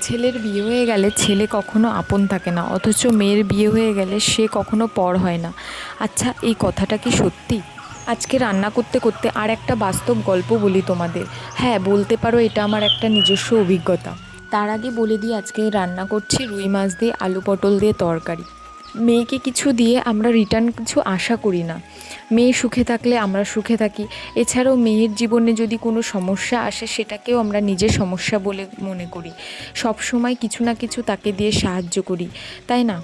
ছেলের বিয়ে হয়ে গেলে ছেলে কখনো আপন থাকে না, অথচ মেয়ের বিয়ে হয়ে গেলে সে কখনো পর হয় না। আচ্ছা, এই কথাটা কি সত্যি? আজকে রান্না করতে করতে আর একটা বাস্তব গল্প বলি তোমাদের। হ্যাঁ, বলতে পারো এটা আমার একটা নিজস্ব অভিজ্ঞতা। তার আগে বলে দিই, আজকে রান্না করছি রুই মাছ দিয়ে আলু পটল দিয়ে তরকারি। মেয়েকে কিছু দিয়ে আমরা রিটার্ন কিছু আশা করি না। মেয়ে সুখে থাকলে আমরা সুখে থাকি। এছাড়াও মেয়ের জীবনে যদি কোনো সমস্যা আসে, সেটাকেও আমরা নিজের সমস্যা বলে মনে করি। সব সময় কিছু না কিছু তাকে দিয়ে সাহায্য করি, তাই না?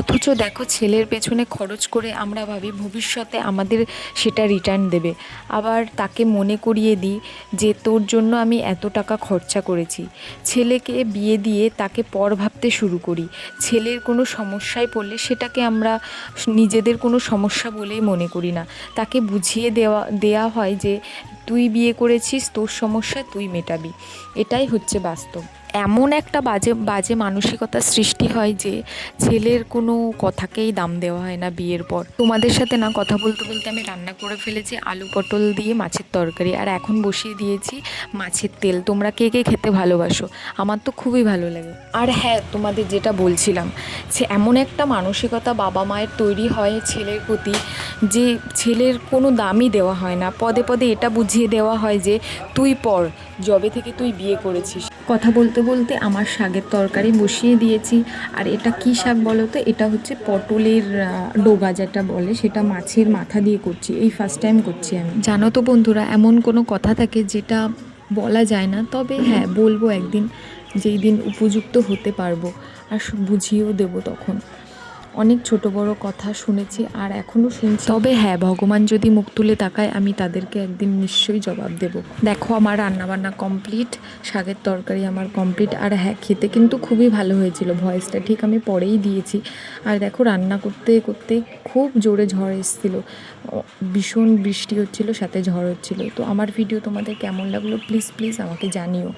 অথচ দেখো, ছেলের পেছনে খরচ করে আমরা ভাবি ভবিষ্যতে আমাদের সেটা রিটার্ন দেবে। আবার তাকে মনে করিয়ে দিই যে তোর জন্য আমি এত টাকা খরচা করেছি। ছেলেকে বিয়ে দিয়ে তাকে পর ভাবতে শুরু করি। ছেলের কোনো সমস্যায় পড়লে সেটাকে আমরা নিজেদের কোনো সমস্যা বলেই মনে করি না। তাকে বুঝিয়ে দেওয়া হয় যে তুই বিয়ে করেছিস, তোর সমস্যা তুই মেটাবি। এটাই হচ্ছে বাস্তব। এমন একটা বাজে বাজে মানসিকতার সৃষ্টি হয় যে ছেলের কোনো কথাকেই দাম দেওয়া হয় না বিয়ের পর। তোমাদের সাথে না কথা বলতে বলতে আমি রান্না করে ফেলেছি আলু পটল দিয়ে মাছের তরকারি, আর এখন বসিয়ে দিয়েছি মাছের তেল। তোমরা কে কে খেতে ভালোবাসো? আমার তো খুবই ভালো লাগে। আর হ্যাঁ, তোমাদের যেটা বলছিলাম, সে এমন একটা মানসিকতা বাবা মায়ের তৈরি হয় ছেলের প্রতি যে ছেলের কোনো দামই দেওয়া হয় না। পদে পদে এটা বুঝিয়ে দেওয়া হয় যে তুই পড়, যবে থেকে তুই বিয়ে করেছিস। কথা বলতে বলতে আমার শাকের তরকারি বসিয়ে দিয়েছি। আর এটা কি শাক বলো তো? এটা হচ্ছে পটলের ডোগা যেটা বলে, সেটা মাছের মাথা দিয়ে করছি। এই ফার্স্ট টাইম করছি আমি। জানো তো বন্ধুরা, এমন কোনো কথা থাকে যেটা বলা যায় না, তবে হ্যাঁ বলবো একদিন, যেই দিন উপযুক্ত হতে পারবো আর বুঝিয়েও দেবো তখন। অনেক ছোট বড় কথা শুনেছি আর এখনও শুনছি, তবে হ্যাঁ, ভগবান যদি মুখ তুলে তাকায় আমি তাদেরকে একদিন নিশ্চয়ই জবাব দেব। দেখো, আমার রান্নাবান্না কমপ্লিট, শাকের তরকারি আমার কমপ্লিট। আর হ্যাঁ, খেতে কিন্তু খুবই ভালো হয়েছিল। ভয়েসটা ঠিক আমি পরেই দিয়েছি। আর দেখো, রান্না করতে করতে খুব জোরে ঝড় এসেছিলো, ভীষণ বৃষ্টি হচ্ছিলো, সাথে ঝড় হচ্ছিলো। তো আমার ভিডিও তোমাদের কেমন লাগলো প্লিজ প্লিজ আমাকে জানিও।